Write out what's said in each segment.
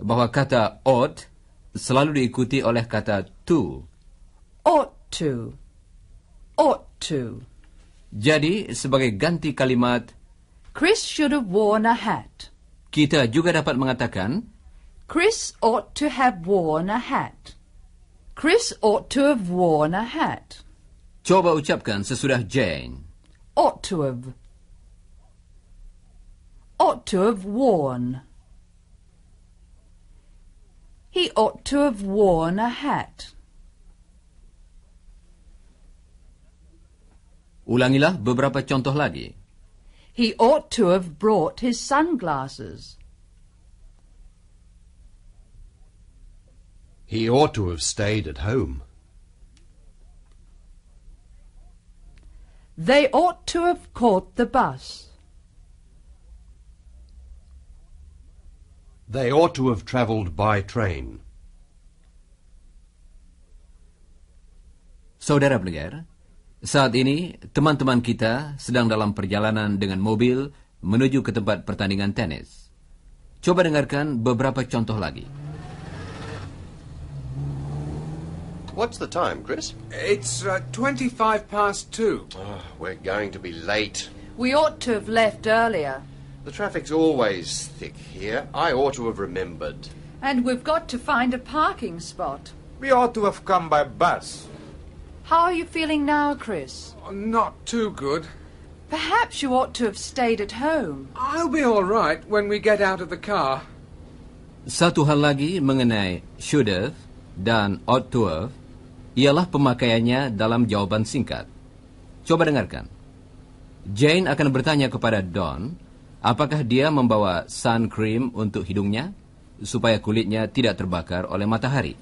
bahwa kata ought selalu diikuti oleh kata to. Ought to. Ought to. Jadi, sebagai ganti kalimat, Chris should have worn a hat. kita juga dapat mengatakan, Chris ought to have worn a hat. Chris ought to have worn a hat. coba ucapkan sesudah Jane. Ought to have. Ought to have worn. He ought to have worn a hat. Ulangilah beberapa contoh lagi. He ought to have brought his sunglasses. He ought to have stayed at home. They ought to have caught the bus. They ought to have travelled by train. Saudara pendengar, saat ini teman-teman kita sedang dalam perjalanan dengan mobil menuju ke tempat pertandingan tenis. Coba dengarkan beberapa contoh lagi. What's the time, Chris? It's 2:25 Oh, we're going to be late. We ought to have left earlier. The traffic's always thick here. I ought to have remembered. And we've got to find a parking spot. We ought to have come by bus. How are you feeling now, Chris? Not too good. Perhaps you ought to have stayed at home. I'll be all right when we get out of the car. Satu hal lagi mengenai should have dan ought to have ialah pemakaiannya dalam jawaban singkat. Coba dengarkan. Jane akan bertanya kepada Don, apakah dia membawa sun cream untuk hidungnya supaya kulitnya tidak terbakar oleh matahari.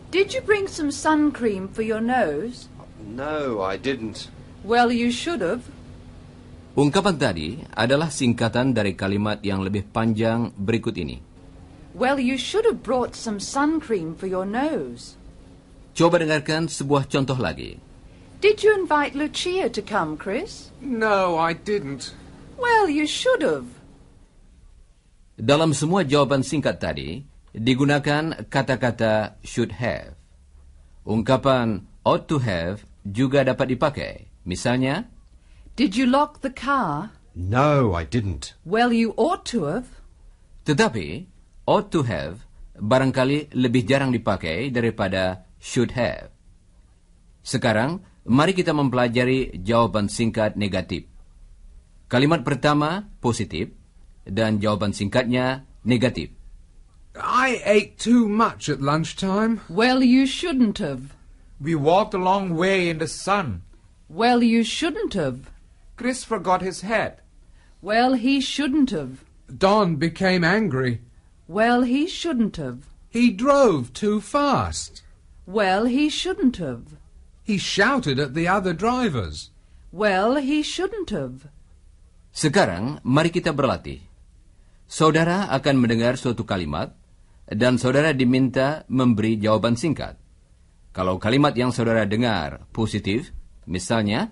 Did you bring some sun cream for your nose? No, I didn't. Well, you should have. Ungkapan tadi adalah singkatan dari kalimat yang lebih panjang berikut ini. Well, you should have brought some sun cream for your nose. Coba dengarkan sebuah contoh lagi. Did you invite Lucia to come, Chris? No, I didn't. Well, you should have. Dalam semua jawaban singkat tadi, digunakan kata-kata should have. Ungkapan ought to have juga dapat dipakai. Misalnya, Did you lock the car? No, I didn't. Well, you ought to have. tetapi ought to have barangkali lebih jarang dipakai daripada should have. Sekarang, mari kita mempelajari jawaban singkat negatif. Kalimat pertama positif dan jawaban singkatnya negatif. I ate too much at lunchtime. Well, you shouldn't have. We walked a long way in the sun. Well, you shouldn't have. Chris forgot his hat. Well, he shouldn't have. Don became angry. Well, he shouldn't have. He drove too fast. Well, he shouldn't have. He shouted at the other drivers. Well, he shouldn't have. Sekarang, mari kita berlatih. Saudara akan mendengar suatu kalimat, dan saudara diminta memberi jawaban singkat. Kalau kalimat yang saudara dengar positif, misalnya,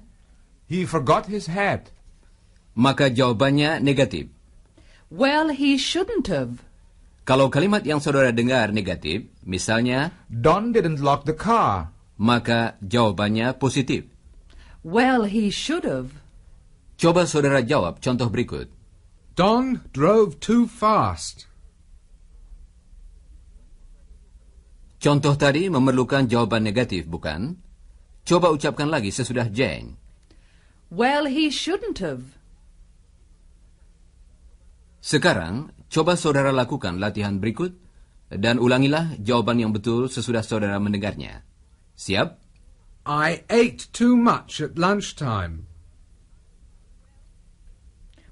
He forgot his hat. maka jawabannya negatif. Well, he shouldn't have. Kalau kalimat yang saudara dengar negatif, misalnya, Don didn't lock the car. maka jawabannya positif. Well, he should have. Coba saudara jawab contoh berikut. Don drove too fast. Contoh tadi memerlukan jawaban negatif, bukan? Coba ucapkan lagi sesudah Jane. Well, he shouldn't have. Sekarang, coba saudara lakukan latihan berikut dan ulangilah jawaban yang betul sesudah saudara mendengarnya. Siap? I ate too much at lunchtime.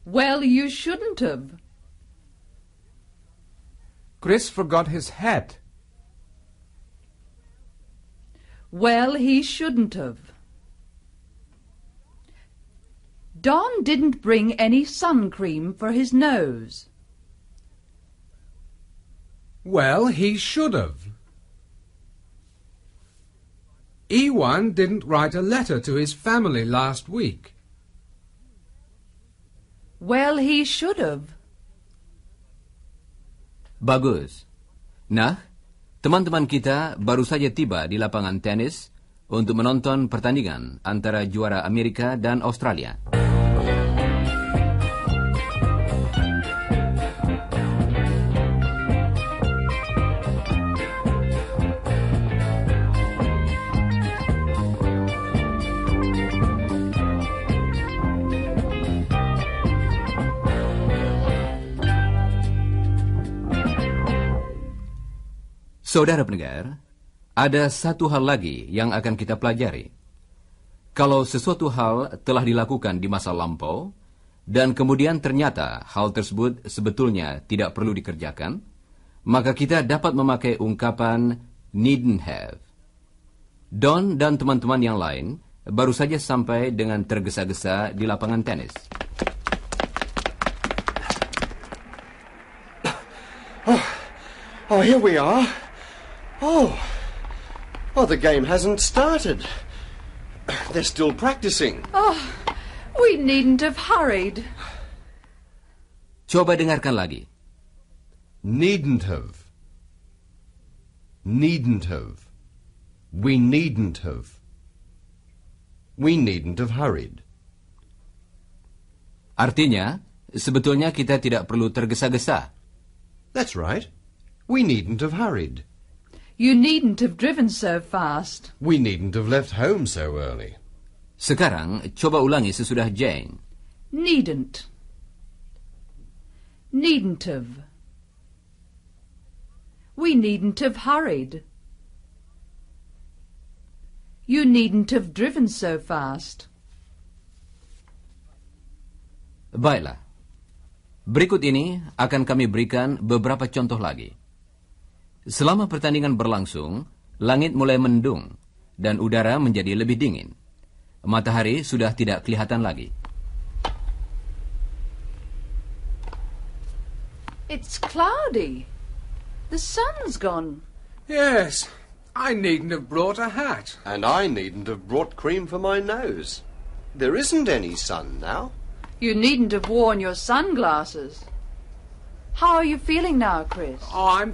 Well, you shouldn't have. Chris forgot his hat. Well, he shouldn't have. Don didn't bring any sun cream for his nose. Well, he should have. Ewan didn't write a letter to his family last week. Well, he should have. Bagus. Nah, teman-teman kita baru saja tiba di lapangan tenis untuk menonton pertandingan antara juara Amerika dan Australia. Saudara pendengar, ada satu hal lagi yang akan kita pelajari. Kalau sesuatu hal telah dilakukan di masa lampau, dan kemudian ternyata hal tersebut sebetulnya tidak perlu dikerjakan, maka kita dapat memakai ungkapan needn't have. Don dan teman-teman yang lain baru saja sampai dengan tergesa-gesa di lapangan tenis. Oh, here we are. Oh, the game hasn't started. They're still practicing. Oh, we needn't have hurried. Coba dengarkan lagi. Needn't have. Needn't have. We needn't have. We needn't have hurried. Artinya, sebetulnya kita tidak perlu tergesa-gesa. That's right. We needn't have hurried. You needn't have driven so fast. We needn't have left home so early. Sekarang, coba ulangi sesudah Jane. Needn't. Needn't have. We needn't have hurried. You needn't have driven so fast. Baiklah. Berikut ini akan kami berikan beberapa contoh lagi. Selama pertandingan berlangsung, langit mulai mendung dan udara menjadi lebih dingin. Matahari sudah tidak kelihatan lagi. It's cloudy. The sun's gone. Yes, I needn't have brought a hat. And I needn't have brought cream for my nose. There isn't any sun now. You needn't have worn your sunglasses. How are you feeling now, Chris? I'm